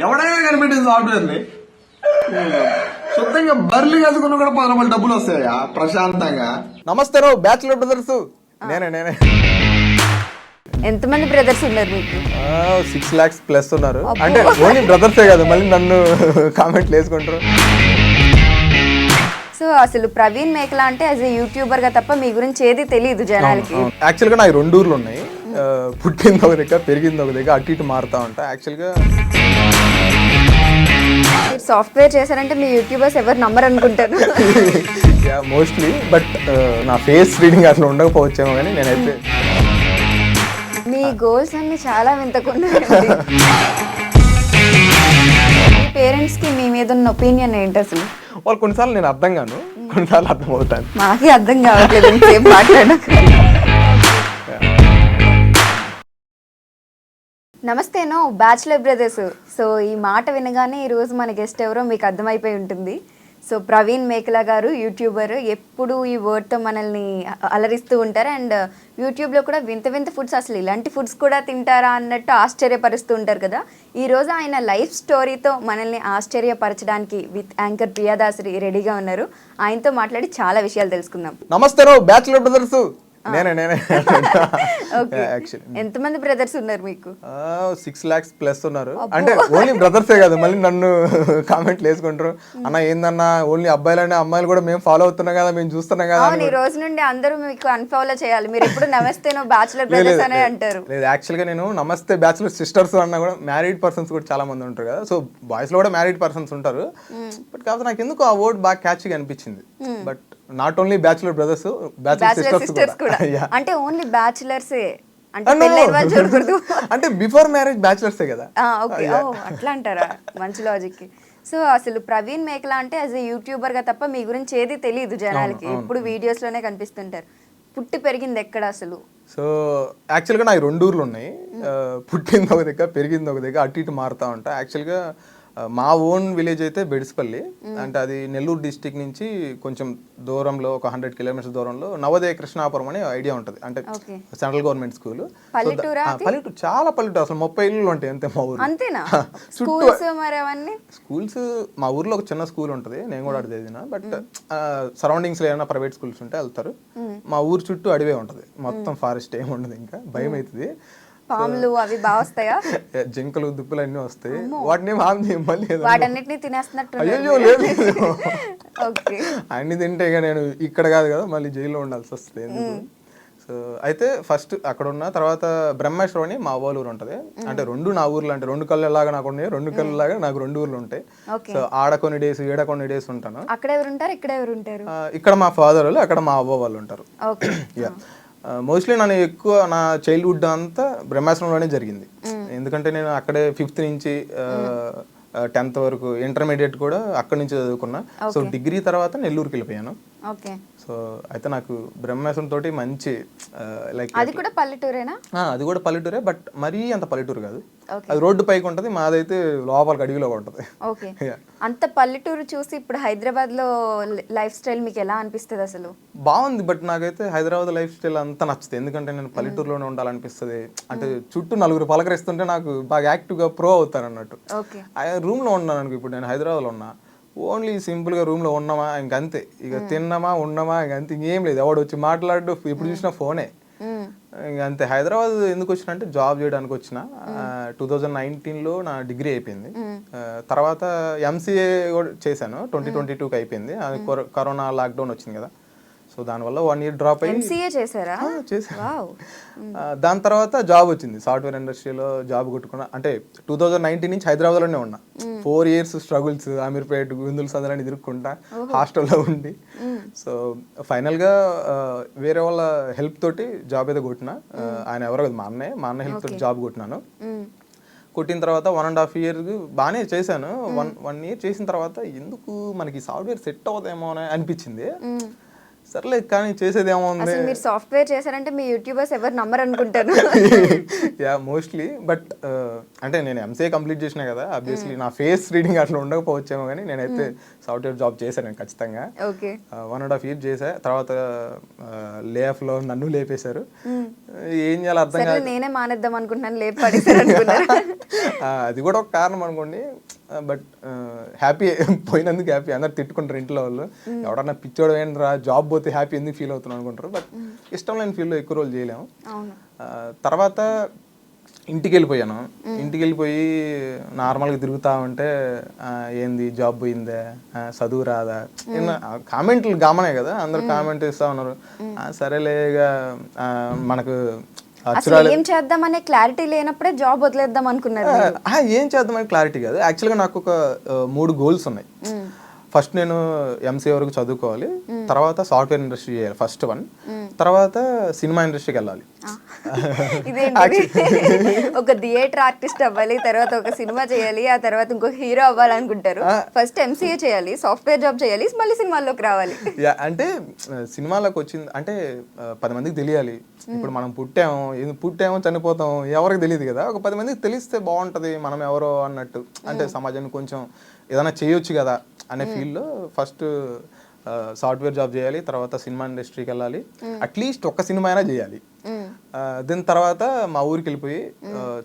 ఎవడైనా కనిపెట్టింది సాఫ్ట్వేర్ని శుద్ధంగా బర్లు వేసుకున్న కూడా 10 రూపాయలు డబ్బులు వస్తాయా ప్రశాంతంగా. నమస్తే బ్యాచులర్ బ్రదర్స్. నేనే ఎంతమంది బ్రదర్స్ ఉన్నారు మీకు? 6 lakhs ప్లస్ ఉన్నారు. అంటే ఓన్లీ బ్రదర్సే కాదు, మళ్ళీ నన్ను కామెంట్లు వేసుకుంటారు. సో అసలు ప్రవీణ్ మేకలా అంటే యాజ్ ఏ యూట్యూబర్ గా తప్ప మీ గురించి ఏది తెలియదు జనాలకి. యాక్చువల్గా నాకు 2 ఊర్లు ఉన్నాయి. పుట్టింది ఒక దగ్గర, పెరిగింది ఒక దగ్గర, అటు ఇటు మారుతా ఉంటా. యాక్చువల్గా మీరు సాఫ్ట్వేర్ చేశారంటే మీ యూట్యూబర్స్ ఎవరు నమ్మరు అనుకుంటాను. మోస్ట్లీ, బట్ నా ఫేస్ రీడింగ్ అట్లా ఉండకపోవచ్చేమో, కానీ నేనైతే మీ గోల్స్ అన్ని చాలా వింతకున్నాయి. మీ పేరెంట్స్ కి మీ మీద ఉన్న ఒపీనియన్ ఏంటి అసలు? వాళ్ళు కొన్నిసార్లు నేను అర్థం కాను, కొన్నిసార్లు అర్థం అవుతాను. మాకే అర్థం కావట్లేదు ఇంకేం మాట్లాడక. నమస్తేనో బ్యాచులర్ బ్రదర్స్. సో ఈ మాట వినగానే ఈరోజు మన గెస్ట్ ఎవరో మీకు అర్థమైపోయి ఉంటుంది. సో ప్రవీణ్ మేకలా గారు యూట్యూబర్, ఎప్పుడు ఈ వర్డ్తో మనల్ని అలరిస్తూ ఉంటారు. అండ్ యూట్యూబ్లో కూడా వింత వింత ఫుడ్స్, అసలు ఇలాంటి ఫుడ్స్ కూడా తింటారా అన్నట్టు ఆశ్చర్యపరుస్తూ ఉంటారు కదా. ఈరోజు ఆయన లైఫ్ స్టోరీతో మనల్ని ఆశ్చర్యపరచడానికి విత్ యాంకర్ ప్రియాదాసరి రెడీగా ఉన్నారు. ఆయనతో మాట్లాడి చాలా విషయాలు తెలుసుకుందాం. నమస్తే బ్యాచులర్ బ్రదర్స్. నేనే ఎంతమంది బ్రదర్స్ ఉన్నారు మీకు? 6 lakhs ప్లస్ ఉన్నారు. అంటే ఓన్లీ బ్రదర్సే కాదు, మళ్ళీ నన్ను కామెంట్లు వేసుకుంటారు. అన్న ఏందన్నా ఓన్లీ అబ్బాయిలనే, అమ్మాయిలు కూడా మేము ఫాలో అవుతున్నాం కదా, మేము చూస్తున్నాం కదా. ఈ రోజు నుండి అందరూ మీకు అన్ఫాలో చేయాలి. మీరు ఎప్పుడు నమస్తేనో బ్యాచులర్ బ్రదర్స్ అనే అంటారు. లేదు, యాక్చువల్గా నేను నమస్తే బ్యాచులర్ సిస్టర్స్ అన్నా కూడా మ్యారీడ్ పర్సన్స్ కూడా చాలా మంది ఉంటారు కదా. సో బాయ్స్ లో కూడా మ్యారీడ్ పర్సన్స్ ఉంటారు. బట్ కాకపోతే నాకు ఎందుకు ఆ వర్డ్ బాగా క్యాచ్గా అనిపించింది. But not only bachelor brothers, bachelor sisters కూడా. అంటే ఓన్లీ బ్యాచులర్సే అంటే పెళ్ళైన వాళ్ళు చూడకూడదు. అంటే బిఫోర్ మ్యారేజ్ బ్యాచులర్సే కదా. ఓకే, అట్లా అంటారా? మంచి లాజిక్. సో అసలు ప్రవీణ్ మేకలా అంటే యాజ్ ఏ యూట్యూబర్ గా తప్ప మీ గురించి ఏది తెలియదు జనాలకి. ఎప్పుడు వీడియోస్ లోనే కనిపిస్తుంటారు. పుట్టి పెరిగింది ఎక్కడ అసలు? సో యాక్చువల్గా నాకు 2 ఊర్లు ఉన్నాయి. పుట్టింది ఒక దగ్గర, పెరిగింది ఒక దగ్గర, అటు ఇటు మారుతా ఉంటా. యాక్చువల్గా మా ఓన్ విలేజ్ అయితే బెడిస్పల్లి. అంటే అది నెల్లూరు డిస్టిక్ నుంచి కొంచెం దూరంలో, ఒక 100 kilometers దూరంలో నవోదయ కృష్ణాపురం అనే ఐడియా ఉంటుంది. అంటే సెంట్రల్ గవర్నమెంట్ స్కూల్. పల్లెటూరు, చాలా పల్లెటూరు. అసలు 30 ఇళ్ళు ఉంటాయి అంతే మా ఊరు. అంతేనా? స్కూల్స్ మా ఊర్లో ఒక చిన్న స్కూల్ ఉంటుంది, నేను కూడా అడిగి చదివిన. బట్ సరౌండింగ్స్ లో ఏమైనా ప్రైవేట్ స్కూల్స్ ఉంటే వెళ్తారు. మా ఊరు చుట్టూ అడివే ఉంటుంది, మొత్తం ఫారెస్ట్ ఏమి ఉండదు. ఇంకా భయం అవుతుంది. పాములు అవి బాగా వస్తాయా? జింకలు, దుప్పులు అన్ని వస్తాయి. వాటిని హామ్ చేయం, మళ్ళీ వాటన్నిటిని తినేస్తున్నట్టు. అయ్యో లేదు, అన్ని తింటే ఇక నేను ఇక్కడ కాదు కదా, మళ్ళీ జైల్లో ఉండాల్సి వస్తుంది. సో అయితే ఫస్ట్ అక్కడ ఉన్న తర్వాత బ్రహ్మేశ్వరం అని మా ఊరు ఉంటుంది. అంటే 2 నా ఊర్లు, అంటే 2 కళ్ళలాగా నాకు ఉన్నాయి, 2 కళ్ళలాగా నాకు 2 ఊర్లు ఉంటాయి. సో ఆడ కొన్ని డేస్, ఈడ కొన్ని డేస్ ఉంటాను. అక్కడ ఎవరు ఉంటారు, ఇక్కడ ఎవరు ఉంటారు? ఇక్కడ మా ఫాదర్ వాళ్ళు, అక్కడ మా అవ్వ వాళ్ళు ఉంటారు. మోస్ట్లీ నన్ను ఎక్కువ నా చైల్డ్హుడ్ అంతా బ్రహ్మాశ్రమంలోనే జరిగింది. ఎందుకంటే నేను అక్కడే 5th నుంచి 10th వరకు, ఇంటర్మీడియట్ కూడా అక్కడి నుంచి చదువుకున్నా. సో డిగ్రీ తర్వాత నెల్లూరుకి వెళ్ళిపోయాను. సో అయితే నాకు బ్రహ్మాశ్రం తోటి మంచి లైక్ అది కూడా పల్లెటూరేనా? అది కూడా పల్లెటూరే, బట్ మరీ అంత పల్లెటూరు కాదు. అది రోడ్డు పైకి ఉంటుంది, మాదైతే లోపలికి అడవిలో ఉంటుంది. ఓకే, అంత పల్లెటూరు చూసి ఇప్పుడు హైదరాబాద్ లో లైఫ్ స్టైల్ మీకు ఎలా అనిపిస్తుంది అసలు? బాగుంది, బట్ నాకైతే హైదరాబాద్ లైఫ్ స్టైల్ అంతా నచ్చుతుంది. ఎందుకంటే నేను పల్లెటూరులోనే ఉండాలనిపిస్తుంది. అంటే చుట్టూ 4 పలకరిస్తుంటే నాకు బాగా యాక్టివ్గా ప్రో అవుతాను అన్నట్టు. రూమ్ లో ఉన్నాను అనుకో, ఇప్పుడు నేను హైదరాబాద్ లో ఉన్నా, ఓన్లీ సింపుల్ గా రూమ్ లో ఉన్నామా ఇంకంతే, ఇక తిన్నామా ఉన్నామా ఇంకంతే, ఇంకేం లేదు. ఎవడు వచ్చి మాట్లాడు, ఎప్పుడు చూసినా ఫోనే, ఇంకంతే. హైదరాబాద్ ఎందుకు వచ్చిన అంటే జాబ్ చేయడానికి వచ్చిన. 2019లో నా డిగ్రీ అయిపోయింది. తర్వాత ఎంసీఏ కూడా చేశాను, 2022కి అయిపోయింది. అది కరోనా లాక్డౌన్ వచ్చింది కదా, సో దానివల్ల 1 year డ్రాప్ అయ్యి చేశాను. దాని తర్వాత జాబ్ వచ్చింది, సాఫ్ట్వేర్ ఇండస్ట్రీలో జాబ్ కొట్టుకున్నా. అంటే 2019 నుంచి హైదరాబాద్లోనే ఉన్నా. 4 years స్ట్రగుల్స్, అమీర్పేట్, గుందులు సందరాన్ని తిరుక్కుంటా హాస్టల్లో ఉండి. సో ఫైనల్గా వేరే వాళ్ళ హెల్ప్ తోటి జాబ్ అయితే కొట్టినా. ఆయన ఎవరో కదా, మా అన్న హెల్ప్ తోటి జాబ్ కొట్టినాను. కొట్టిన తర్వాత 1.5 years బాగానే చేశాను. 1 year చేసిన తర్వాత ఎందుకు మనకి సాఫ్ట్వేర్ సెట్ అవుతాయేమో అని అనిపించింది. సర్లే కానీ చేసేది ఏముంది. అసలు మీరు సాఫ్ట్వేర్ చేశారంటే మీ యూట్యూబర్స్ ఎవరు నమ్మరు అనుకుంటాను. Yeah mostly. బట్ అంటే నేను ఎంసీఏ కంప్లీట్ చేసినా కదా, ఆబ్వియస్లీ నా ఫేస్ రీడింగ్ అట్లా ఉండకపోవచ్చేమో, కానీ నేనైతే సాఫ్ట్వేర్ జాబ్ చేశాను ఖచ్చితంగా. ఓకే. 1.5 years చేసా. తర్వాత లేఆఫ్లో నన్ను లేపేశారు. ఏం చేయాలో అర్థం కాదు. నేనే మానేద్దాం అనుకుంటున్నాను, లేపు పడేశారు అనుకున్నారు. అది కూడా ఒక కారణం అనుకోండి. బట్ హ్యాపీ పోయినందుకు హ్యాపీ. అందరు తిట్టుకుంటారు ఇంట్లో వాళ్ళు, ఎవడన్నా పిచ్చోడు ఏంట్రా జాబ్ పోతే హ్యాపీ ఎందుకు ఫీల్ అవుతున్నాను అనుకుంటారు. బట్ ఇష్టం లేని ఫీల్డ్లో ఎక్కువ రోజులు చేయలేము. తర్వాత ఇంటికి వెళ్ళిపోయాను. ఇంటికి వెళ్ళిపోయి నార్మల్గా తిరుగుతా ఉంటే ఏంది జాబ్ పోయిందే, చదువు రాదా, కామెంట్లు గమనే కదా, అందరు కామెంట్ ఇస్తా ఉన్నారు. సరేలేగా మనకు ఏం చేద్దామనే క్లారిటీ లేనప్పుడే జాబ్ వదిలేద్దాం అనుకున్నారు. ఏం చేద్దామని క్లారిటీ కాదు. యాక్చువల్గా నాకు ఒక 3 goals ఉన్నాయి. ఫస్ట్ నేను ఎంసీఏ వరకు చదువుకోవాలి, తర్వాత సాఫ్ట్వేర్ ఇండస్ట్రీ చేయాలి ఫస్ట్ వన్, తర్వాత సినిమా ఇండస్ట్రీకి వెళ్ళాలి. ఒక థియేటర్ ఆర్టిస్ట్ అవ్వాలి, తర్వాత ఒక సినిమా చేయాలి, ఆ తర్వాత ఇంకొక హీరో అవ్వాలనుకుంటారు. ఫస్ట్ ఎంసీఏ చేయాలి, సాఫ్ట్వేర్ జాబ్ చేయాలి, మళ్ళీ సినిమాల్లోకి రావాలి. అంటే సినిమాలోకి వచ్చింది అంటే 10 మందికి తెలియాలి. ఇప్పుడు మనం పుట్టామో చనిపోతాం ఎవరికి తెలియదు కదా. ఒక 10 మందికి తెలిస్తే బాగుంటది మనం ఎవరో అన్నట్టు. అంటే సమాజానికి కొంచెం ఏదైనా చేయొచ్చు కదా అనే ఫీల్డ్లో ఫస్ట్ సాఫ్ట్వేర్ జాబ్ చేయాలి, తర్వాత సినిమా ఇండస్ట్రీకి వెళ్ళాలి, అట్లీస్ట్ ఒక్క సినిమా అయినా చేయాలి. దీని తర్వాత మా ఊరికి వెళ్ళిపోయి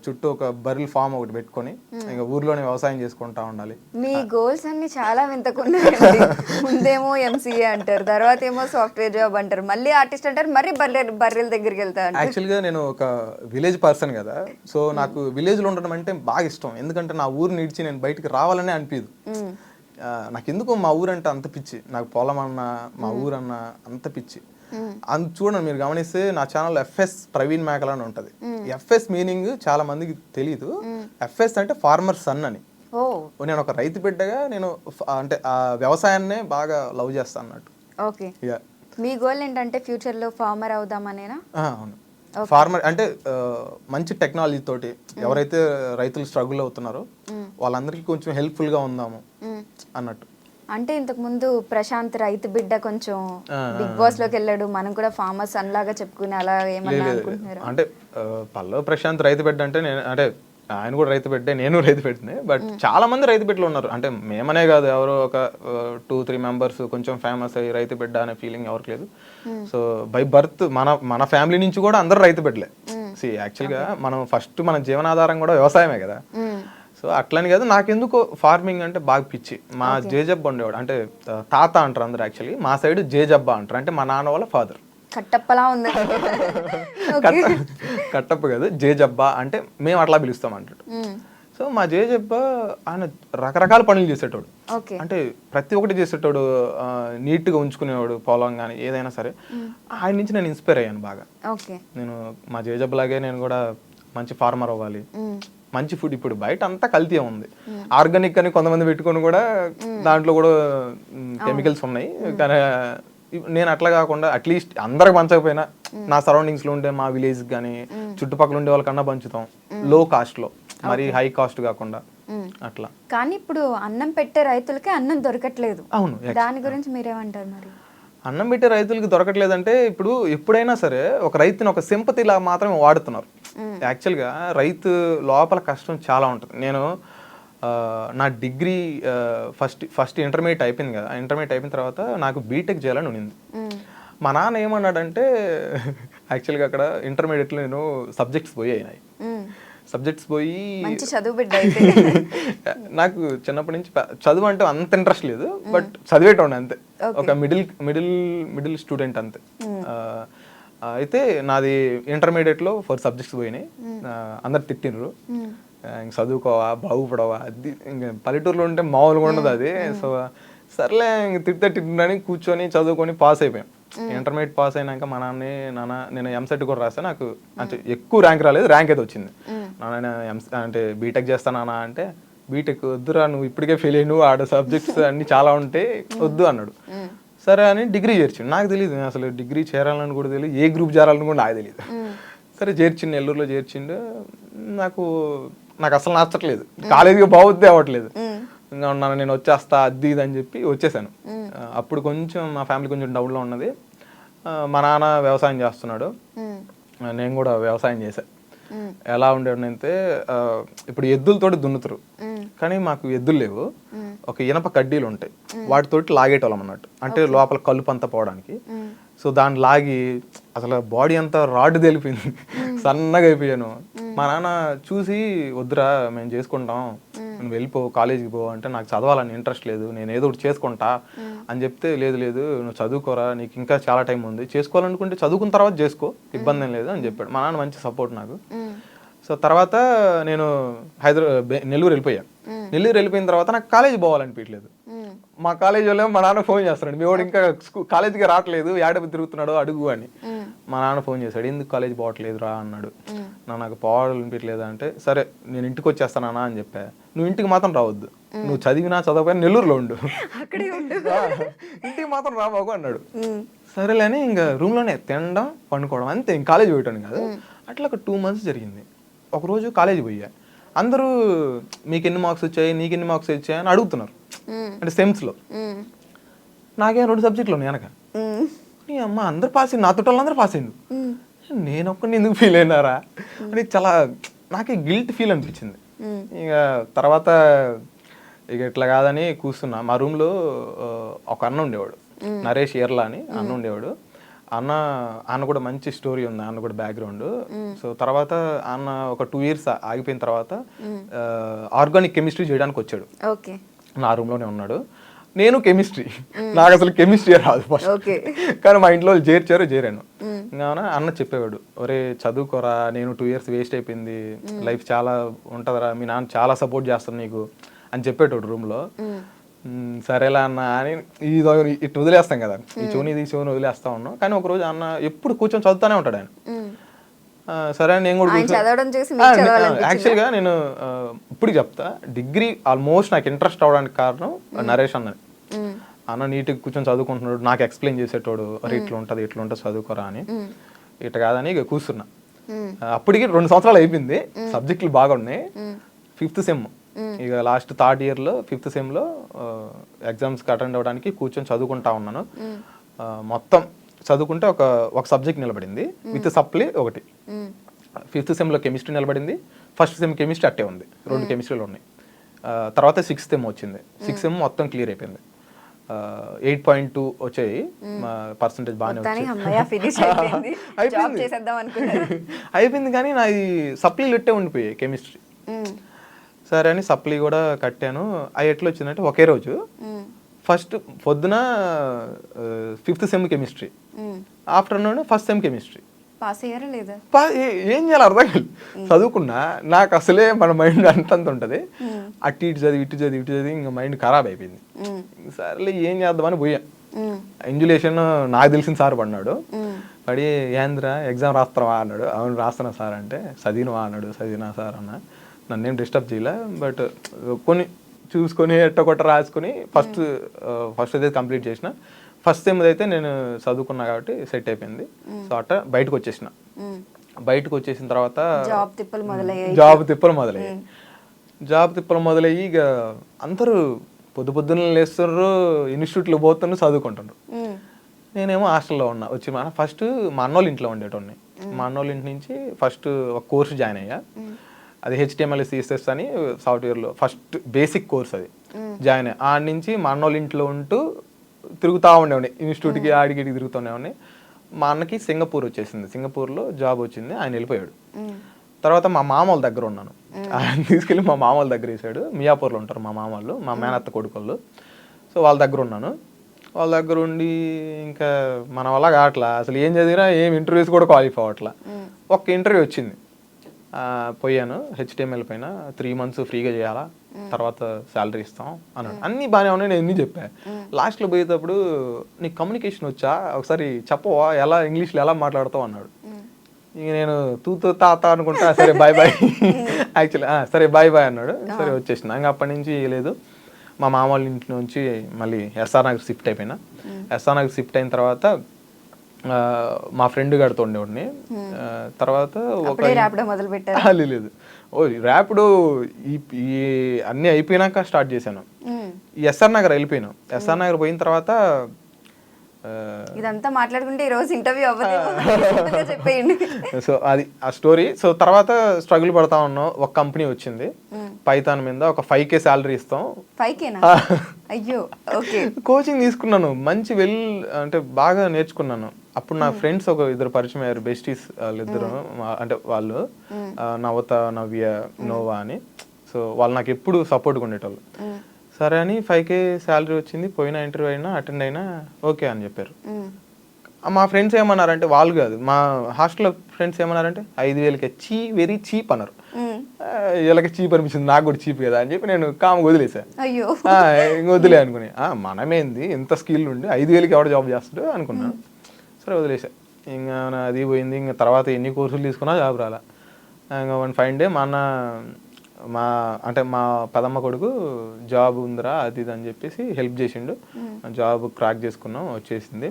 చుట్టూ ఒక బర్రెల్ ఫామ్ ఒకటి పెట్టుకొని ఇంకా ఊర్లోనే వ్యవసాయం చేసుకుంటా ఉండాలి. మీ గోల్స్ అన్ని చాలా వింతకున్నాయండి. ముందేమో ఎంసీఏ అంటారు, తర్వాత ఏమో సాఫ్ట్వేర్ జాబ్ అంటారు, మళ్ళీ ఆర్టిస్ట్ అంటారు, మరీ బర్రెల దగ్గరికి వెళ్తారు. యాక్చువల్గా నేను ఒక విలేజ్ పర్సన్ కదా, సో నాకు విలేజ్లో ఉండడం అంటే బాగా ఇష్టం. ఎందుకంటే నా ఊరిని ఇడిచి నేను బయటికి రావాలనే అనిపించదు. నాకు ఎందుకో మా ఊరంటే అంత పిచ్చి, నాకు పొలం అన్నా మా ఊరన్నా అంత పిచ్చి. చూడండి మీరు గమనిస్తే నా ఛానల్ ఎఫ్ఎస్ ప్రవీణ్ మేకల అని ఉంటుంది. ఎఫ్ఎస్ మీనింగ్ చాలా మందికి తెలీదు. ఎఫ్ఎస్ అంటే ఫార్మర్ సన్ అని. నేను ఒక రైతు బిడ్డగా నేను అంటే ఆ వ్యవసాయాన్నే బాగా లవ్ చేస్తాను అన్నట్టు. ఓకే. మీ గోల్ ఏంటంటే ఫ్యూచర్ లో ఫార్మర్ అవుదామనేనా? అవును. ఫార్మర్ అంటే మంచి టెక్నాలజీ తోటి ఎవరైతే రైతులు స్ట్రగుల్ అవుతున్నారో వాళ్ళందరికీ కొంచెం హెల్ప్ఫుల్ గా ఉందాము అన్నట్టు. అంటే ఇంతకు ముందు ప్రశాంత్ రైతు బిడ్డ కొంచెం బిగ్ బాస్ లోకి వెళ్ళాడు, మనం కూడా ఫార్మర్ సన్ లాగా చెప్పుకుని అలా ఏమన్నా అనుకుంటున్నారు? అంటే పల్లవ్ ప్రశాంత్ రైతు బిడ్డ అంటే నేను అంటే ఆయన కూడా రైతు బిడ్డే, నేను రైతు బిడ్డనే. బట్ చాలా మంది రైతు బిడ్డలు ఉన్నారు. అంటే మేమనే కాదు, ఎవరో ఒక 2-3 members కొంచెం ఫేమస్ అయ్యి రైతు బిడ్డ అనే ఫీలింగ్ ఎవరికి లేదు. సో బై బర్త్ మన ఫ్యామిలీ నుంచి కూడా అందరు రైతు బిడ్డలే. యాక్చువల్గా మనం ఫస్ట్ మన జీవనాధారం కూడా వ్యవసాయమే కదా. సో అట్లని కాదు, నాకెందుకో ఫార్మింగ్ అంటే బాగా పిచ్చి. మా జేజబ్బ ఉండేవాడు, అంటే తాత అంటారు అందరు, యాక్చువల్లీ మా సైడ్ జేజబ్బ అంటారు, అంటే మా నాన్న వాళ్ళ ఫాదర్. కట్టప్పలా ఉంది. కట్టప్ప కాదు, జేజబ్బా అంటే మేము అట్లా పిలుస్తాం అంటాడు. సో మా జేజబ్బా ఆయన రకరకాల పనులు చేసేటోడు. అంటే ప్రతి ఒక్కటి చేసేటోడు, నీట్గా ఉంచుకునేవాడు పొలం కానీ ఏదైనా సరే. ఆయన నుంచి నేను ఇన్స్పైర్ అయ్యాను బాగా. నేను మా జేజబ్బలాగే నేను కూడా మంచి ఫార్మర్ అవ్వాలి, మంచి ఫుడ్. ఇప్పుడు బయట అంతా కల్తీ ఉంది. ఆర్గానిక్ అని కొంతమంది పెట్టుకొని కూడా దాంట్లో కూడా కెమికల్స్ ఉన్నాయి. కానీ నేను అట్లా కాకుండా అట్లీస్ట్ అందరికి పంచకపోయినా నా సరౌండింగ్స్ లో ఉండే మా విలేజ్ కానీ చుట్టుపక్కల ఉండే వాళ్ళకన్నా పంచుతాం, లో కాస్ట్ లో, మరి హై కాస్ట్ కాకుండా అట్లా. కానీ ఇప్పుడు అన్నం పెట్టే రైతులకి అన్నం దొరకట్లేదు. అవును, దాని గురించి మీరేమంటారు? మరి అన్నం పెట్టే రైతులకి దొరకట్లేదంటే ఇప్పుడు ఎప్పుడైనా సరే ఒక రైతుని ఒక సింపతి లా మాత్రమే వాడుతున్నారు. యాక్చువల్గా రైతు లోపల కష్టం చాలా ఉంటుంది. నేను నా డిగ్రీ ఫస్ట్ ఇంటర్మీడియట్ అయిపోయింది కదా, ఇంటర్మీడియట్ అయిపోయిన తర్వాత నాకు బీటెక్ చేయాలని ఉండింది. మా నాన్న ఏమన్నాడంటే, యాక్చువల్గా అక్కడ ఇంటర్మీడియట్లో నేను సబ్జెక్ట్స్ పోయాయి. సబ్జెక్ట్స్ పోయి నాకు చిన్నప్పటి నుంచి చదువు అంటే అంత ఇంట్రెస్ట్ లేదు, బట్ చదివేటోండి అంతే. ఒక మిడిల్ స్టూడెంట్ అంతే. అయితే నాది ఇంటర్మీడియట్లో 4 సబ్జెక్ట్స్ పోయినాయి. అందరు తిట్టినరు, ఇంక చదువుకోవా బాగుపడవా, అది ఇంక పల్లెటూరులో ఉంటే మామూలుగా ఉండదు అది. సో సర్లే ఇంక తిట్టని కూర్చొని చదువుకొని పాస్ అయిపోయాం. ఇంటర్మీడియట్ పాస్ అయినాక మా నాన్న నేను ఎంసెట్ కూడా రాస్తాను, నాకు అంటే ఎక్కువ ర్యాంక్ రాలేదు, ర్యాంక్ అయితే వచ్చింది. నాన్న అంటే బీటెక్ చేస్తానా అంటే, బీటెక్ వద్దురా, నువ్వు ఇప్పటికే ఫెయిల్ అయ్యి, నువ్వు ఆడ సబ్జెక్ట్స్ అన్ని చాలా ఉంటే వద్దు అన్నాడు. సరే అని డిగ్రీ చేర్చిండు. నాకు తెలియదు అసలు డిగ్రీ చేరాలని కూడా తెలియదు, ఏ గ్రూప్ చేరాలని కూడా నాకు తెలియదు. సరే చేర్చిండు, నెల్లూరులో చేర్చిండు. నాకు అసలు నచ్చట్లేదు, కాలేజీగా బాగుద్ది అవ్వట్లేదు. ఇంకా ఉన్నాను, నేను వచ్చేస్తా అది ఇది అని చెప్పి వచ్చేసాను. అప్పుడు కొంచెం మా ఫ్యామిలీ కొంచెం డౌన్లో ఉన్నది. మా నాన్న వ్యవసాయం చేస్తున్నాడు, నేను కూడా వ్యవసాయం చేశాను. ఎలా ఉండేదంటే ఇప్పుడు ఎద్దులతోటి దున్నుతారు, కానీ మాకు ఎద్దులు లేవు. ఒక ఇనప కడ్డీలు ఉంటాయి, వాటితోటి లాగేటోళ్ళం అన్నట్టు, అంటే లోపల కలుపు అంతా పోవడానికి. సో దాన్ని లాగి అసలు బాడీ అంతా రాడ్ తెలిపింది, సన్నగా అయిపోయాను. మా నాన్న చూసి వద్దురా మేము చేసుకుంటాం, నువ్వు వెళ్ళిపో కాలేజీకి పో అంటే, నాకు చదవాలని ఇంట్రెస్ట్ లేదు, నేను ఏదో ఒకటి చేసుకుంటా అని చెప్తే, లేదు లేదు నువ్వు చదువుకోరా, నీకు ఇంకా చాలా టైం ఉంది, చేసుకోవాలనుకుంటే చదువుకున్న తర్వాత చేసుకో, ఇబ్బంది ఏం లేదు అని చెప్పాడు. మా నాన్న మంచి సపోర్ట్ నాకు. సో తర్వాత నేను నెల్లూరు వెళ్ళిపోయాను. నెల్లూరు వెళ్ళిపోయిన తర్వాత నాకు కాలేజీ పోవాలనిపించలేదు. మా కాలేజీ వాళ్ళు మా నాన్న ఫోన్ చేస్తున్నాడు, మీ వాడు ఇంకా కాలేజీకి రావట్లేదు, ఏడాది తిరుగుతున్నాడు అడుగు అని. మా నాన్న ఫోన్ చేశాడు, ఎందుకు కాలేజీ పోవట్లేదు రా అన్నాడు. నాకు పోవాలనిపించలేదు అంటే, సరే నేను ఇంటికి వచ్చేస్తానా అని చెప్పా. నువ్వు ఇంటికి మాత్రం రావద్దు, నువ్వు చదివినా చదవకపోయినా నెల్లూరులో ఉండు, ఇంటికి మాత్రం రాబాకు అన్నాడు. సరేలేని ఇంకా రూమ్లోనే తినడం పండుకోవడం అంతే, ఇంక కాలేజీ పోయటాను కాదు. అట్లా ఒక 2 months జరిగింది. ఒకరోజు కాలేజీ పోయా, అందరూ మీకు ఎన్ని మార్క్స్ వచ్చాయి, నీకు ఎన్ని మార్క్స్ వచ్చాయి అని అడుగుతున్నారు, అంటే సెమ్స్లో. నాకేం 2 subjects ఉన్నాయి వెనక. నీ అమ్మ అందరు పాస్ అయింది, నా తోటి అందరూ పాస్ అయింది, నేను ఒక్కడిని ఎందుకు ఫీల్ అయినారా అని చాలా నాకే గిల్ట్ ఫీల్ అనిపించింది. ఇక తర్వాత ఇక ఇట్లా కాదని కూర్చున్నా. మా రూమ్లో ఒక అన్న ఉండేవాడు, నరేష్ ఎర్లా అని అన్న ఉండేవాడు. అన్న కూడా మంచి స్టోరీ ఉంది, అన్న కూడా బ్యాక్గ్రౌండ్. సో తర్వాత అన్న ఒక 2 years ఆగిపోయిన తర్వాత ఆర్గానిక్ కెమిస్ట్రీ చేయడానికి వచ్చాడు, నా రూమ్లోనే ఉన్నాడు. నేను కెమిస్ట్రీ, నాకు అసలు కెమిస్ట్రీ రాదు ఫస్ట్, కానీ మా ఇంట్లో చేరాను. ఇంకా అన్న చెప్పేవాడు, ఒరే చదువుకోరా, నేను 2 years వేస్ట్ అయిపోయింది, లైఫ్ చాలా ఉంటుందిరా, మీ నాన్న చాలా సపోర్ట్ చేస్తాను నీకు అని చెప్పేటోడు రూమ్లో. సరేలా అన్న అని ఇటు వదిలేస్తాం కదా, ఈ చెవుని వదిలేస్తా ఉన్నాం. కానీ ఒకరోజు అన్న ఎప్పుడు కూర్చొని చదువుతానే ఉంటాడు ఆయన. సరే నేను కూడా యాక్చువల్గా నేను ఇప్పుడు చెప్తా, డిగ్రీ ఆల్మోస్ట్ నాకు ఇంట్రెస్ట్ అవడానికి కారణం నరేష్ అన్నది. అన్న నీట్గా కూర్చొని చదువుకుంటున్నాడు, నాకు ఎక్స్ప్లెయిన్ చేసేటోడు, అరే ఇట్లా ఉంటుంది చదువుకోరా అని. ఇట్లా కాదని ఇక కూర్చున్నా. అప్పటికి 2 సంవత్సరాలు అయిపోయింది, సబ్జెక్టులు బాగా ఉన్నాయి. 5th sem, ఇక లాస్ట్ 3rd yearలో 5th semలో ఎగ్జామ్స్కి అటెండ్ అవ్వడానికి కూర్చొని చదువుకుంటా ఉన్నాను. మొత్తం చదువుకుంటే ఒక సబ్జెక్ట్ నిలబడింది విత్ సప్లీ ఒకటి. 5th semలో కెమిస్ట్రీ నిలబడింది, 1st sem కెమిస్ట్రీ అట్టే ఉంది, 2 కెమిస్ట్రీలు ఉన్నాయి. తర్వాత 6th sem వచ్చింది, 6th sem మొత్తం క్లియర్ అయిపోయింది. 8.2 వచ్చాయి, పర్సంటేజ్ బాగానే అయిపోయింది. కానీ నా ఈ సప్లీలు ఇట్టే ఉండిపోయాయి కెమిస్ట్రీ. సరే అని సప్లీ కూడా కట్టాను. అవి ఎట్లా వచ్చిందంటే ఒకే రోజు ఫస్ట్ పొద్దున 5th sem chemistry, afternoon 1st sem chemistry. ఏం చేయాలి అర్థం కాదు, చదువుకున్నా నాకు అసలే మన మైండ్ అంతంత ఉంటుంది, అటు ఇటు చదివి ఇంకా మైండ్ ఖరాబ్ అయిపోయింది. సరేలే ఏం చేద్దామని పోయా. ఇంజులేషన్ నాకు తెలిసిన సార్ పడినాడు, పడి ఏంద్రా ఎగ్జామ్ రాస్తావా అన్నాడు. అవును రాస్తున్నా సార్ అంటే, చదివినవా అన్నాడు. చదివినా సార్ అన్న, నన్నేం డిస్టర్బ్ చేయలే, బట్ కొన్ని చూసుకొని ఎట్టకొట్ట రాసుకొని ఫస్ట్ అయితే కంప్లీట్ చేసిన. 1st sem అయితే నేను చదువుకున్నా కాబట్టి సెట్ అయిపోయింది. సో అట్లా బయటకు వచ్చేసిన తర్వాత జాబ్ తిప్పలు మొదలయ్యి ఇక అందరూ పొద్దున్న లేస్తున్నారు, ఇన్స్టిట్యూట్లో పోతున్నారు, చదువుకుంటున్నారు. నేనేమో హాస్టల్లో ఉన్నా. వచ్చి ఫస్ట్ మా అన్నోళ్ళ ఇంట్లో ఉండేటోడిని. మా అన్నోళ్ళ ఇంటి నుంచి ఫస్ట్ ఒక కోర్సు జాయిన్ అయ్యా, అది HTML CSS అని సాఫ్ట్వేర్లో ఫస్ట్ బేసిక్ కోర్స్ అది జాయిన్ అయ్యా. ఆడ నుంచి మా అన్నోళ్ళ ఇంట్లో ఉంటూ తిరుగుతూ ఉండేవాడిని, ఇన్స్టిట్యూట్కి ఆడికి తిరుగుతూ ఉండేవాడిని. మా అన్నకి సింగపూర్ వచ్చేసింది, సింగపూర్లో జాబ్ వచ్చింది, ఆయన వెళ్ళిపోయాడు. తర్వాత మా మామ వాళ్ళ దగ్గర ఉన్నాను, ఆయన తీసుకెళ్ళి మా మామ వాళ్ళ దగ్గర వేసాడు. మియాపూర్లో ఉంటారు మా మామ వాళ్ళు, మా మేనత్త కొడుకోళ్ళు. సో వాళ్ళ దగ్గర ఉన్నాను. వాళ్ళ దగ్గర ఉండి ఇంకా మన వల్ల కావట్లా, అసలు ఏం చదివినా ఏం ఇంటర్వ్యూస్ కూడా క్వాలిఫై అవ్వట్లా. ఒక్క ఇంటర్వ్యూ వచ్చింది, పోయాను. HTML పైన 3 months ఫ్రీగా చేయాలా, తర్వాత శాలరీ ఇస్తాం అన్నాడు. అన్నీ బాగానే ఉన్నాయి, నేను ఎన్ని చెప్పా. లాస్ట్లో పోయేటప్పుడు నీకు కమ్యూనికేషన్ వచ్చా, ఒకసారి చెప్పవా, ఎలా ఇంగ్లీష్లో ఎలా మాట్లాడతావు అన్నాడు. ఇంక నేను తూతూ తాత అనుకుంటా, సరే బాయ్ యాక్చువల్లీ సరే బాయ్ అన్నాడు. సరే వచ్చేసిన. ఇంకా అప్పటి నుంచి లేదు. మా మామ వాళ్ళ ఇంటి నుంచి మళ్ళీ SR నగర్ షిఫ్ట్ అయిపోయినా. SR నగర్ షిఫ్ట్ అయిన తర్వాత మా ఫ్రెండ్ గారితో ఉండేవాడిని. తర్వాత లేదు, ర్యాపిడో ఈ అన్నీ అయిపోయినాక స్టార్ట్ చేశాను. SR నగర్ వెళ్ళిపోయాను. SR నగర్ పోయిన తర్వాత ఇదంతా మాట్లాడుకుంటే ఈ రోజు ఇంటర్వ్యూ అవ్వదు చెప్పేయండి. సో అది ఆ స్టోరీ. సో తర్వాత స్ట్రగుల్ పడతా ఉన్నాం. ఒక కంపెనీ వచ్చింది పైథాన్ మీద, ఒక 5K శాలరీ ఇస్తాం. 5Kనా? అయ్యో, ఓకే. కోచింగ్ తీసుకున్నాను, మంచి అంటే బాగా నేర్చుకున్నాను. అప్పుడు నా ఫ్రెండ్స్ ఒక ఇద్దరు పరిచయం అయ్యారు, బెస్టీస్ వాళ్ళిద్దరు. అంటే వాళ్ళు నవత, నవ్య, నోవా అని. సో వాళ్ళు నాకు ఎప్పుడు సపోర్ట్గా ఉండేటోళ్ళు. సరే అని 5K శాలరీ వచ్చింది, పోయిన ఇంటర్వ్యూ అయినా అటెండ్ అయినా ఓకే అని చెప్పారు. మా ఫ్రెండ్స్ ఏమన్నారంటే, వాళ్ళు కాదు మా హాస్టల్లో ఫ్రెండ్స్ ఏమన్నారంటే 5,000కి వెరీ చీప్ అన్నారు. వీళ్ళకి చీప్ అనిపించింది, నాకు కూడా చీప్ కదా అని చెప్పి నేను కామ్గా వదిలేసాను. ఇంక వదిలే అనుకుని మనమేంది ఇంత స్కిల్ ఉండి 5,000కి ఎవడ జాబ్ చేస్తాడు అనుకున్నాను. సరే వదిలేసా. ఇంకా అది పోయింది. ఇంకా తర్వాత ఎన్ని కోర్సులు తీసుకున్నా జాబ్ రాలా. ఇంకా వన్ ఫైన్ డే మా పెదమ్మ కొడుకు జాబ్ ఉందిరా అది ఇది అని చెప్పేసి హెల్ప్ చేసిండు. జాబ్ క్రాక్ చేసుకున్నాం, వచ్చేసింది.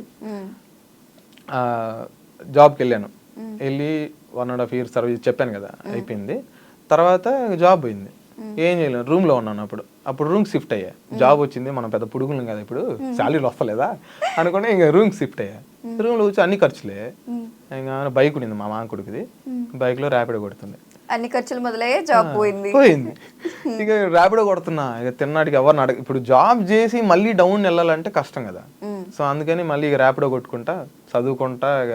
జాబ్కి వెళ్ళాను. వెళ్ళి 1.5 years సర్వీస్ చెప్పాను కదా, అయిపోయింది. తర్వాత జాబ్ పోయింది. ఏం చేయలేను, రూమ్లో ఉన్నాను. అప్పుడు రూమ్కి షిఫ్ట్ అయ్యా. జాబ్ వచ్చింది, మనం పెద్ద పుడుగులం కదా ఇప్పుడు, శాలరీలు వస్తలేదా అనుకుని ఇంకా రూమ్కి షిఫ్ట్ అయ్యా. రూమ్లో వచ్చి అన్ని ఖర్చులే. ఇంకా బైక్ ఉండింది మా మామ కొడుకుది, బైక్లో ర్యాపిడో కొడుతుంది. అన్ని ఖర్చులు మొదలయ్యే జాబ్ పోయింది. ఇక ర్యాపిడో కొడుతున్నా. ఇక తిన్నాటికి ఎవరిని అడగ, ఇప్పుడు జాబ్ చేసి మళ్ళీ డౌన్ వెళ్ళాలంటే కష్టం కదా. సో అందుకని మళ్ళీ ఇక ర్యాపిడో కొట్టుకుంటా చదువుకుంటా ఇక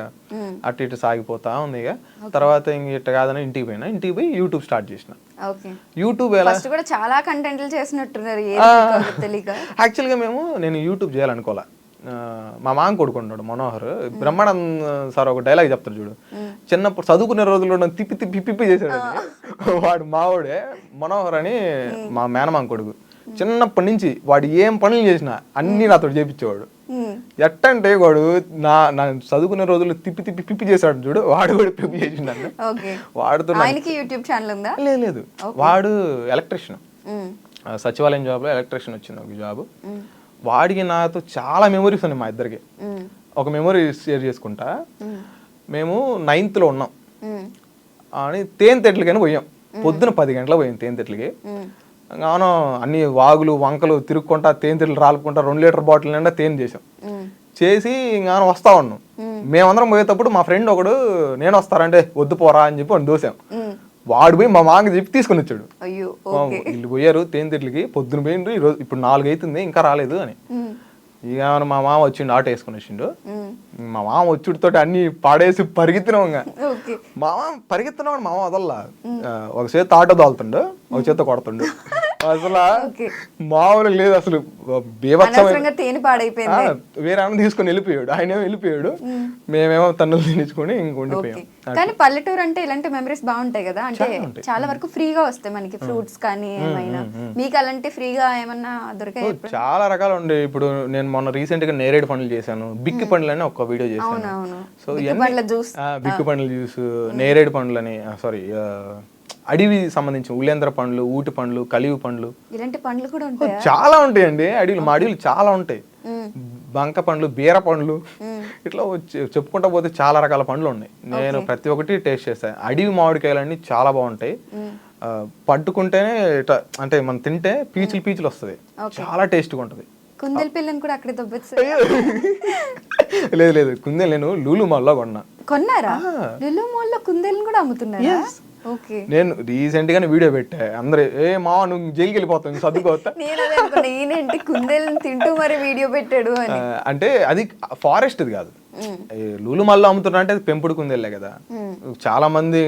అటు ఇటు సాగిపోతా ఉంది. ఇక తర్వాత ఇంక ఇట్ట కాదని ఇంటికి పోయి యూట్యూబ్ స్టార్ట్ చేసిన. యూట్యూబ్ కూడా చాలా కంటెంట్లు చేసినట్టున్నారు. యాక్చువల్గా నేను యూట్యూబ్ చేయాలనుకోలే. మా మామ కొడుకున్నాడు మనోహర్, బ్రహ్మానంద్ సార్ ఒక డైలాగ్ చెప్తారు చూడు, చిన్నప్పుడు చదువుకునే రోజుల్లో తిప్పి చేశాడు. వాడు మావాడే మనోహర్ అని, మా మేనమామ కొడుకు. చిన్నప్పటి నుంచి వాడు ఏం పనులు చేసినా అన్ని నాతో చేపించేవాడు. ఎట్టంటే వాడు నా చదువుకునే రోజుల్లో తిప్పి చేశాడు చూడు, వాడు కూడా పిప్పి చేసిండు. వాడుతో యూట్యూబ్ ఛానల్ ఉందా? లేదు, వాడు ఎలక్ట్రీషియన్, సచివాలయం జాబ్ లో ఎలక్ట్రీషియన్ వచ్చింది ఒక జాబ్. వాడికి నాతో చాలా మెమరీస్ ఉన్నాయి మా ఇద్దరికి. ఒక మెమరీ షేర్ చేసుకుంటా. మేము 9th ఉన్నాం అని తేనెతెట్లకని పోయాం. పొద్దున 10 గంటలకు పోయాం తేనెతెట్లకి. అవును, అన్ని వాగులు వంకలు తిరుగుకుంటా తేనెతెట్లు రాలుకుంటా 2 లీటర్ బాటిల్ నిండా తేనె చేసి ఇంకా వస్తా ఉన్నాం. మేమందరం పోయేటప్పుడు మా ఫ్రెండ్ ఒకడు నేను వస్తారంటే వద్దు పోరా అని చెప్పి వాడిని దోసాం. వాడు పోయి మా మామకి చెప్పి తీసుకొని వచ్చాడు. వీళ్ళు పోయారు తేనెతెట్లకి, పొద్దున పోయిండు, ఈరోజు ఇప్పుడు 4 అవుతుంది ఇంకా రాలేదు అని. ఇక మా మామ వచ్చిండు, ఆటో వేసుకుని వచ్చిండు. మా మామ వచ్చుడితో అన్ని పాడేసి పరిగెత్తినాం. ఇంకా మామ పరిగెత్తినాం, మామ వదల్లా. ఒక చేత ఆటో దాల్తుండు, ఒక చేత కొడుతుండు. అసలు మామూలు లేదు అసలు. వేరే ఆమె తీసుకొని వెళ్ళిపోయాడు, ఆయన వెళ్ళిపోయాడు. మేమేమో తన్నులు తినించుకొని ఇంక ఉండిపోయాం. కానీ పల్లెటూరు అంటే ఇలాంటి మెమరీస్ బాగుంటాయి కదా, అంటే చాలా వరకు ఫ్రీగా వస్తాయి మనకి, ఫ్రూట్స్ కానీ ఏమైనా. మీకు అలాంటి ఫ్రీగా ఏమన్నా దొరికాయి? చాలా రకాలు ఉండే. ఇప్పుడు నేను మొన్న రీసెంట్ గా నేరేడు పండ్లు చేశాను, బిక్కి పండ్లు అని ఒక వీడియో చేశాను. సో బిక్కి పండ్ల జ్యూస్, నేరేడు పండ్లు అని, సారీ అడవి సంబంధించిన ఉలేంద్ర పండ్లు, ఊటి పండ్లు, కలివి పండ్లు, ఇలాంటి పండ్లు కూడా ఉంటాయి. చాలా ఉంటాయండి అడవిలు. మా అడవిలు చాలా ఉంటాయి. బంక పండ్లు, బీర పండ్లు, ఇట్లా చెప్పుకుంటా పోతే చాలా రకాల పండ్లు ఉన్నాయి. నేను ప్రతి ఒక్కటి టేస్ట్ చేస్తాను. అడవి మామిడికాయలన్నీ చాలా బాగుంటాయి. పట్టుకుంటేనే అంటే మనం తింటే పీచులు వస్తుంది, చాలా టేస్ట్గా ఉంటుంది. కుందేలు పిల్లని కూడా అక్కడే దొబ్బచ్చు. లేదు కుందేలు నేను లూలు మాల్లో కొన్నారా? లూలు మాల్లో కుందేలు కూడా అమ్ముతున్నారా? నేను రీసెంట్ గానే వీడియో పెట్టా. అందరూ మా నువ్వు జైలుకి వెళ్ళిపోతావు చదువుకోవద్దా, కుందేలను తింటూ మరి వీడియో పెట్టాడు అని. అంటే అది ఫారెస్ట్ కాదు, లూలు మాల్లో అమ్ముతున్నా అంటే పెంపుడు కుందేలే కదా. చాలా మంది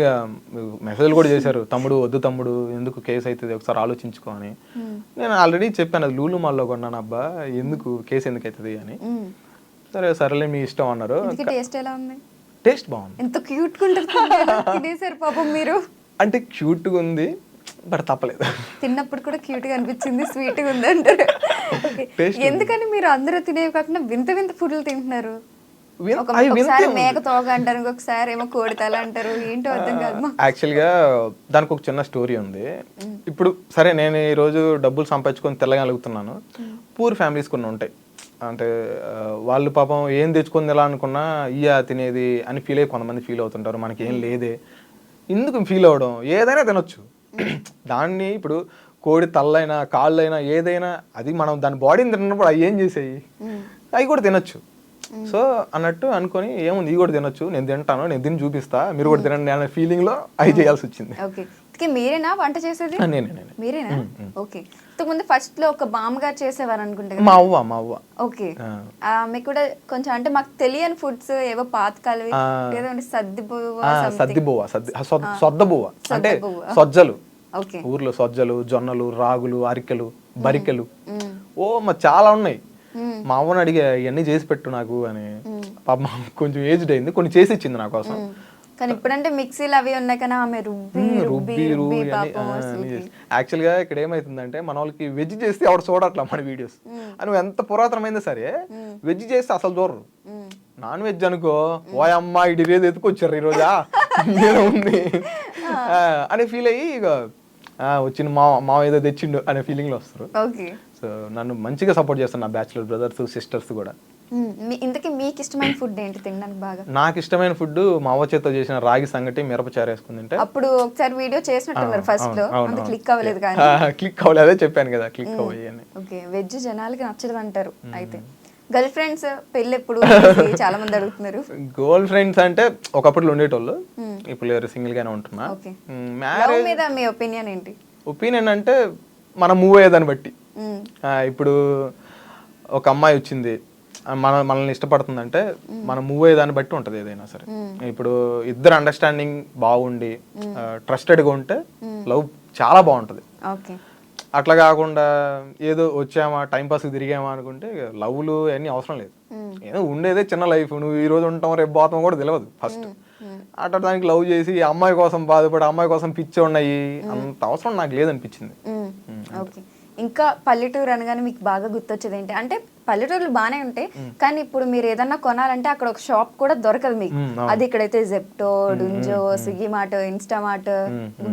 మెసేజ్లు కూడా చేశారు, తమ్ముడు వద్దు తమ్ముడు, ఎందుకు కేసు అవుతుంది ఒకసారి ఆలోచించుకో అని. నేను ఆల్రెడీ చెప్పాను, అది లూలు మాల్లో కొన్నాను అబ్బా, ఎందుకు కేసు ఎందుకు అవుతుంది అని. సరేలే మీ ఇష్టం అన్నారు. టేస్ట్ ఎలా ఉంది? టేస్ట్ బాగుంది. ఎంత క్యూట్ గా ఉంటుంది పాపం మీరు. అంటే క్యూట్ గా ఉంది, బట్ తప్పలేదు. తిన్నప్పుడు కూడా క్యూట్ గా అనిపించింది, స్వీట్ గా ఉంది అంటారు. ఎందుకని మీరు అందరూ తినేవి కాకుండా వింత ఫుడ్లు తింటున్నారు? ఒకసారి మేక తోక అంటారు, ఇంకొకసారి ఏమో కోడి తల అంటారు, ఏంటో అర్థం కాదు. యాక్చువల్ గా దానికి ఒక చిన్న స్టోరీ ఉంది. ఇప్పుడు సరే నేను ఈ రోజు డబ్బులు సంపాదించుకొని తెల్లగలుగుతున్నాను. పూర్ ఫ్యామిలీస్ కొన్ని ఉంటాయి, అంటే వాళ్ళు పాపం ఏం తెచ్చుకొని తినాలా అనుకున్నా ఇయ్యా తినేది అని కొంతమంది ఫీల్ అవుతుంటారు. మనకి ఏం లేదే ఎందుకు ఫీల్ అవ్వడం, ఏదైనా తినొచ్చు. దాన్ని ఇప్పుడు కోడి తల్లైనా కాళ్ళైనా ఏదైనా, అది మనం దాని బాడీని తిన్నప్పుడు అవి ఏం చేసాయి, అవి కూడా తినొచ్చు. సో అన్నట్టు అనుకొని ఏముంది, ఈ కూడా తినొచ్చు, నేను తింటాను, నేను తిని చూపిస్తా, మీరు కూడా తినండి అనే ఫీలింగ్ లో అవి చేయాల్సి వచ్చింది. ఓకే, మీరేనా వంట చేసేది? నేనే. మీరేనా? ఓకే. ఇంతకుముందు ఫస్ట్ లో ఒక బామ్మగారు చేసేవారు అనుకుంటా. మా అవ్వ. ఓకే. మీకు కూడా కొంచెం అంటే మాకు తెలియని ఫుడ్స్ ఏవో పాతకాలవి ఏదో సొద్దబువ్వ అంటే సొజ్జలు, ఊర్లో సొజ్జలు, జొన్నలు, రాగులు, అరికెలు, బరికెలు, చాలా ఉన్నాయి. మా అవ్వని అడిగా ఇవన్నీ చేసి పెట్టు నాకు అని. పాప కొంచెం ఏజ్డ్ అయింది, కొన్ని చేసి ఇచ్చింది నా కోసం. కానీ ఇప్పుడంటే మిక్సీలు అవి ఉన్నాయి కదా, ఆమె రుబ్బి యాక్చువల్ గా ఇక్కడ ఏమైతుందంటే మన వాళ్ళకి వెజ్ చేస్తే ఎవరు చూడట్లా మన వీడియోస్. అని ఎంత పురాతనమైందా సరే వెజ్ చేస్తే అసలు చూడరు. నాన్ వెజ్ అనుకో, ఓ అమ్మ ఇటు రేది ఎత్తుకొచ్చారు ఈ రోజా ఉంది అని ఫీల్ అయ్యి ఇక వచ్చిన మా ఏదో తెచ్చిండు అనే ఫీలింగ్ లో వస్తారు. సో నన్ను మంచిగా సపోర్ట్ చేస్తాను నా బ్యాచులర్ బ్రదర్స్ సిస్టర్స్ కూడా. ఇంతకీ మీకు ఇష్టమైన ఫుడ్ ఏంటి తినడానికి బాగా? నాకు ఇష్టమైన ఫుడ్ మా అవ్వ చేత్తో చేసిన రాగి సంగటి, మిరపచారు వేసుకుని తింటే. అప్పుడు ఒకసారి వీడియో చేసినట్టున్నారు ఫస్ట్ లో, అంత క్లిక్ అవ్వలేదు కానీ. క్లిక్ అవ్వలేదు, అదే చెప్పాను కదా క్లిక్ అవ్వని. ఓకే, వెజ్ జనాలకి నచ్చదు అంటారు. అయితే గర్ల్ ఫ్రెండ్స్ పెళ్ళి ఎప్పుడు చాలా మంది అడుగుతున్నారు. గర్ల్ ఫ్రెండ్స్ అంటే ఒకప్పుడు ఉండేటోళ్ళు, ఇప్పుడు లేరు, సింగిల్ గానే ఉంటున్నా. మ్యారేజ్ మీద మీ ఒపీనియన్ ఏంటి? ఒపీనియన్ అంటే మనం మూవ్ అయ్యేదాన్ని బట్టి. ఇప్పుడు ఒక అమ్మాయి వచ్చింది మనల్ని ఇష్టపడుతుందంటే మనం మూవ్ అయ్యేదాన్ని బట్టి ఉంటది ఏదైనా సరే. ఇప్పుడు ఇద్దరు అండర్స్టాండింగ్ బాగుండి ట్రస్టెడ్గా ఉంటే లవ్ చాలా బాగుంటది. అట్లా కాకుండా ఏదో వచ్చామా టైం పాస్ తిరిగామా అనుకుంటే లవ్లు అన్నీ అవసరం లేదు. ఏదో ఉండేదే చిన్న లైఫ్, నువ్వు ఈ రోజు ఉంటాం రేపు పోతాం కూడా తెలియదు ఫస్ట్. అట్లా దానికి లవ్ చేసి అమ్మాయి కోసం బాధపడి అమ్మాయి కోసం పిచ్చి ఉన్నాయి అంత అవసరం నాకు లేదనిపించింది. ఇంకా పల్లెటూరు అనగానే మీకు బాగా గుర్తొచ్చేది ఏంటి? అంటే పల్లెటూరులు బాగానే ఉంటాయి కానీ ఇప్పుడు మీరు ఏదన్నా కొనాలంటే అక్కడ ఒక షాప్ కూడా దొరకదు మీకు. అది ఇక్కడైతే Zepto, Dunzo, Swiggy mart, Instamart,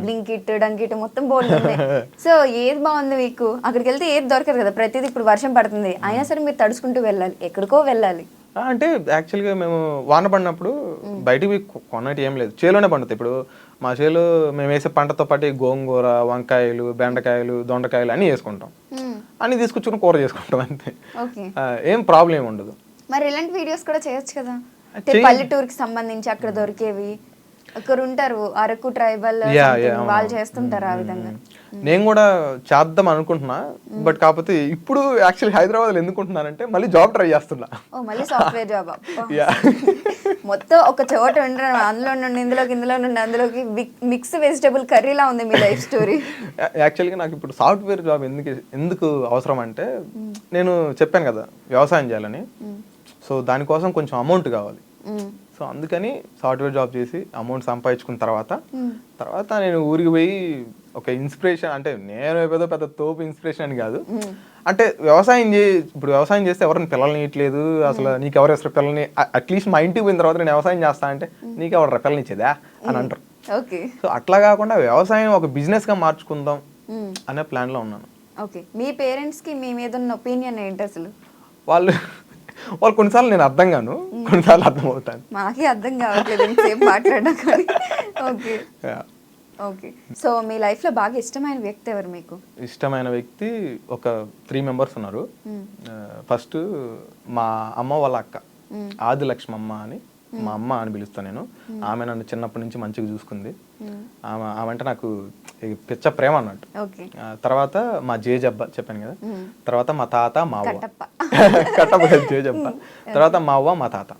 Blinkit, డంకిట్ మొత్తం బోర్డు ఉన్నాయి. సో ఏది బాగుంది మీకు? అక్కడికి వెళ్తే ఏది దొరకదు కదా, ప్రతిదీ. ఇప్పుడు వర్షం పడుతుంది అయినా సరే మీరు తడుచుకుంటూ వెళ్ళాలి, ఎక్కడికో వెళ్ళాలి. అంటే యాక్చువల్గా మేము వాన పడినప్పుడు బయటికి కొన్నట్టు ఏం లేదు, చేలోనే పండుతాయి. ఇప్పుడు మా చేలో మేము వేసే పంటతో పాటు గోంగూర, వంకాయలు, బెండకాయలు, దొండకాయలు అన్నీ వేసుకుంటాం. అన్ని తీసుకొచ్చుకుని కూర చేసుకుంటాం అంతే, ఏం ప్రాబ్లం ఏమి ఉండదు. మరి ఇలాంటి వీడియోస్ కూడా చేయొచ్చు కదా, పల్లెటూరుకి సంబంధించి అక్కడ దొరికేవి. అక్కడ ఉంటారు అరకు ట్రైబల్ వాళ్ళు చేస్తుంటారు ఆ విధంగా. నేను కూడా చేద్దాం అనుకుంటున్నా, బట్ కాకపోతే ఇప్పుడు యాక్చువల్లీ హైదరాబాద్ లో ఎందుకుంటున్నానంటే మళ్ళీ జాబ్ ట్రై చేస్తున్నా. మళ్ళీ సాఫ్ట్వేర్ జాబ్ మొత్తం ఒక చోట ఉండడం, అందులో నుండి ఇందులోకి, ఇందులో నుండి అందులోకి మిక్స్ వెజిటబుల్ కర్రీలా ఉంది మీ లైఫ్ స్టోరీ. యాక్చువల్గా నాకు ఇప్పుడు సాఫ్ట్వేర్ జాబ్ ఎందుకు అవసరం అంటే, నేను చెప్పాను కదా వ్యవసాయం చేయాలని, సో దానికోసం కొంచెం అమౌంట్ కావాలి. సో అందుకని సాఫ్ట్వేర్ జాబ్ చేసి అమౌంట్ సంపాదించుకున్న తర్వాత నేను ఊరికి పోయి ఒక ఇన్స్పిరేషన్, అంటే నేను పెద్ద తోపు ఇన్స్పిరేషన్ అని కాదు, అంటే ఇప్పుడు వ్యవసాయం చేస్తే ఎవరిని పిల్లల్ని ఇట్లేదు, అసలు నీకు ఎవరు వేస్తారు పిల్లల్ని, అట్లీస్ట్ మా ఇంటికి పోయిన తర్వాత నేను వ్యవసాయం చేస్తా అంటే నీకు ఎవరు పిల్లల్ని ఇచ్చేదా అని అంటారు. సో అట్లా కాకుండా వ్యవసాయం ఒక బిజినెస్ గా మార్చుకుందాం అనే ప్లాన్ లో ఉన్నాను. ఓకే, మీ పేరెంట్స్ కి మీ మీద ఉన్న ఒపీనియన్ ఏంటి అసలు? వాళ్ళు కొన్నిసార్లు నేను అర్థం కాను, కొన్నిసార్లు అర్థం అవుతాను. మాకే అర్థం కావట్లేదు మాట్లాడడం కానీ. ఓకే ఓకే, సో మీ లైఫ్ లో బాగా ఇష్టమైన వ్యక్తి ఎవరు మీకు? ఇష్టమైన వ్యక్తి ఒక 3 members ఉన్నారు. ఫస్ట్ మా అమ్మ వాళ్ళ అక్క ఆది లక్ష్మమ్మ అని, మా అమ్మ అని పిలుస్తాను నేను. ఆమె నన్ను చిన్నప్పటి నుంచి మంచిగా చూసుకుంది. ఆమె అంటే నాకు పిచ్చ ప్రేమ అన్నట్టు. తర్వాత మా జేజబ్బ చెప్పాను కదా, తర్వాత మా తాత మా అవ్వ, కట్టప్ప జేజబ్బ, తర్వాత మా అవ్వ మా తాత.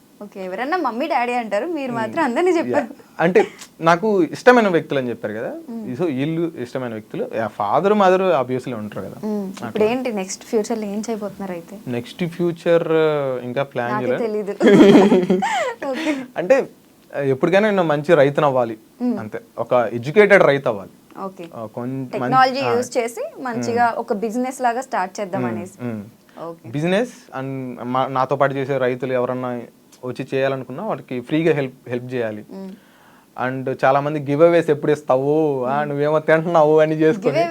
ఎవరన్నా మమ్మీ డాడీ అంటారు, మీరు మాత్రం అందరినీ చెప్పారు. అంటే నాకు ఇష్టమైన వ్యక్తులు అని చెప్పారు కదా, సో వీళ్ళు ఇష్టమైన వ్యక్తులు. ఫాదర్ మదర్ ఆబ్వియస్లీ ఉంటారు కదా. ఇప్పుడు ఏంటి నెక్స్ట్ ఫ్యూచర్ లో ఏం చేయబోతున్నారు? అయితే నెక్స్ట్ ఫ్యూచర్ ఇంకా ప్లాన్ తెలీదు. అంటే ఎప్పటికైనా నేను మంచి రైతును అవ్వాలి అంతే, ఒక ఎడ్యుకేటెడ్ రైతు అవ్వాలి. టెక్నాలజీ యూజ్ చేసి మంచిగా ఒక బిజినెస్ లాగా స్టార్ట్ చేద్దాం అనేసి. బిజినెస్ అండ్ నాతో పాటు చేసే రైతులు ఎవరన్నా వచ్చి చేయాలనుకున్నా వాళ్ళకి ఫ్రీగా హెల్ప్ చేయాలి. అండ్ చాలా మంది గివ్ అవేస్ ఎప్పుడు ఇస్తావు, నువ్వేమో తింటున్నావు అని చేసుకుని,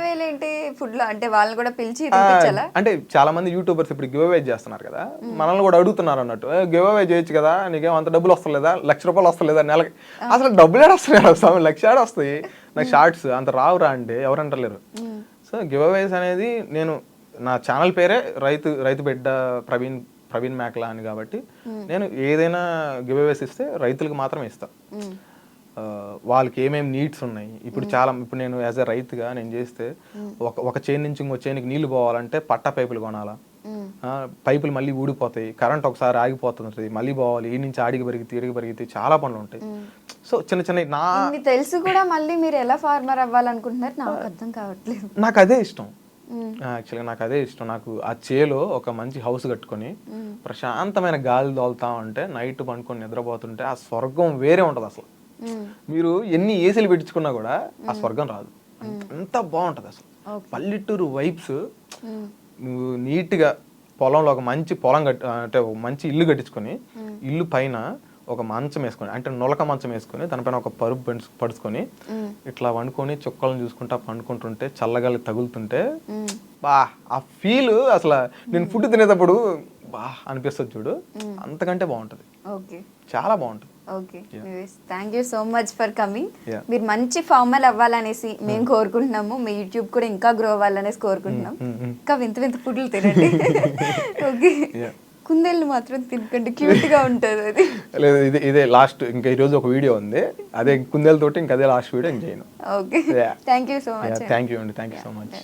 అంటే చాలా మంది యూట్యూబర్స్ ఇప్పుడు గివ్ అవే చేస్తున్నారు కదా, మనల్ని కూడా అడుగుతున్నారు అన్నట్టు, గివ్ అవే చేయొచ్చు కదా, నీకేమో అంత డబ్బులు వస్తలేదా, ₹1,00,000 వస్తలేదా నెలకి? అసలు డబ్బులు ఏడు వస్తున్నాయి, ₹1,00,000 వస్తాయి నాకు షార్ట్స్ అంత రావురా అంటే ఎవరంటలేరు. సో గివ్ అవేస్ అనేది నేను నా ఛానల్ పేరే రైతు బిడ్డ ప్రవీణ్ ప్రవీణ్ మేకలా అని కాబట్టి నేను ఏదైనా గివ్ అవేస్ ఇస్తే రైతులకు మాత్రమే ఇస్తా. వాళ్ళకి ఏమేమి నీడ్స్ ఉన్నాయి, ఇప్పుడు నేను యాజ్ ఎ రైతుగా నేను చేస్తే ఒక చైన్ నుంచి ఇంకో చైన్కి నీళ్లు పోవాలంటే పట్టా పైపులు కొనాలా, పైపులు మళ్ళీ ఊడిపోతాయి, కరెంట్ ఒకసారి ఆగిపోతుంటుంది, మళ్ళీ పోవాలి, ఈ నుంచి ఆడికి పెరిగితే చాలా పనులు ఉంటాయి. సో చిన్న చిన్న తెలుసు కూడా మళ్ళీ మీరు ఎలా ఫార్మర్ అవ్వాలనుకుంటున్నారు నాకు అర్థం కావట్లేదు. నాకు అదే ఇష్టం యాక్చువల్గా, నాకు అదే ఇష్టం. నాకు ఆ చేలో ఒక మంచి హౌస్ కట్టుకొని ప్రశాంతమైన గాలి తోలుతా ఉంటే నైట్ పండుకొని నిద్రపోతుంటే ఆ స్వర్గం వేరే ఉంటుంది. అసలు మీరు ఎన్ని ఏసీలు పెట్టించుకున్నా కూడా ఆ స్వర్గం రాదు, అంత బాగుంటది అసలు. పల్లెటూరు వైబ్స్, నువ్వు నీట్గా పొలంలో ఒక మంచి పొలం అంటే ఒక మంచి ఇల్లు కట్టించుకొని ఇల్లు పైన ఒక మంచం వేసుకొని, అంటే నొలక మంచం వేసుకొని దానిపైన ఒక పరుపు పడుచుకొని ఇట్లా వండుకొని చుక్కలను చూసుకుంటా పండుకుంటుంటే చల్లగాలి తగులుతుంటే బా ఆ ఫీల్ అసలు నేను ఫుడ్ తినేటప్పుడు బా అనిపిస్తుంది చూడు, అంతకంటే బాగుంటది, చాలా బాగుంటది. Okay, thank you so much for coming. మీరు మంచి ఫార్మర్ అవ్వాలనేసి మేము కోరుకుంటున్నాము, మీ యూట్యూబ్ కూడా ఇంకా గ్రో అవ్వాలనేసి కోరుకుంటున్నాం. ఇంకా వింత వింత ఫుడ్లు తినండి. ఓకే, కుందేళ్ళు మాత్రం తినకండి, క్యూట్ గా ఉంటుంది అది. లేదు, ఇదే లాస్ట్, ఇంకా ఈ రోజు ఒక వీడియో ఉంది, అదే కుందేలతోటి, ఇంకా అదే లాస్ట్ వీడియో ఇంకేను. Okay, thank you so much. Thank you అండి, థ్యాంక్ యూ సో మచ్.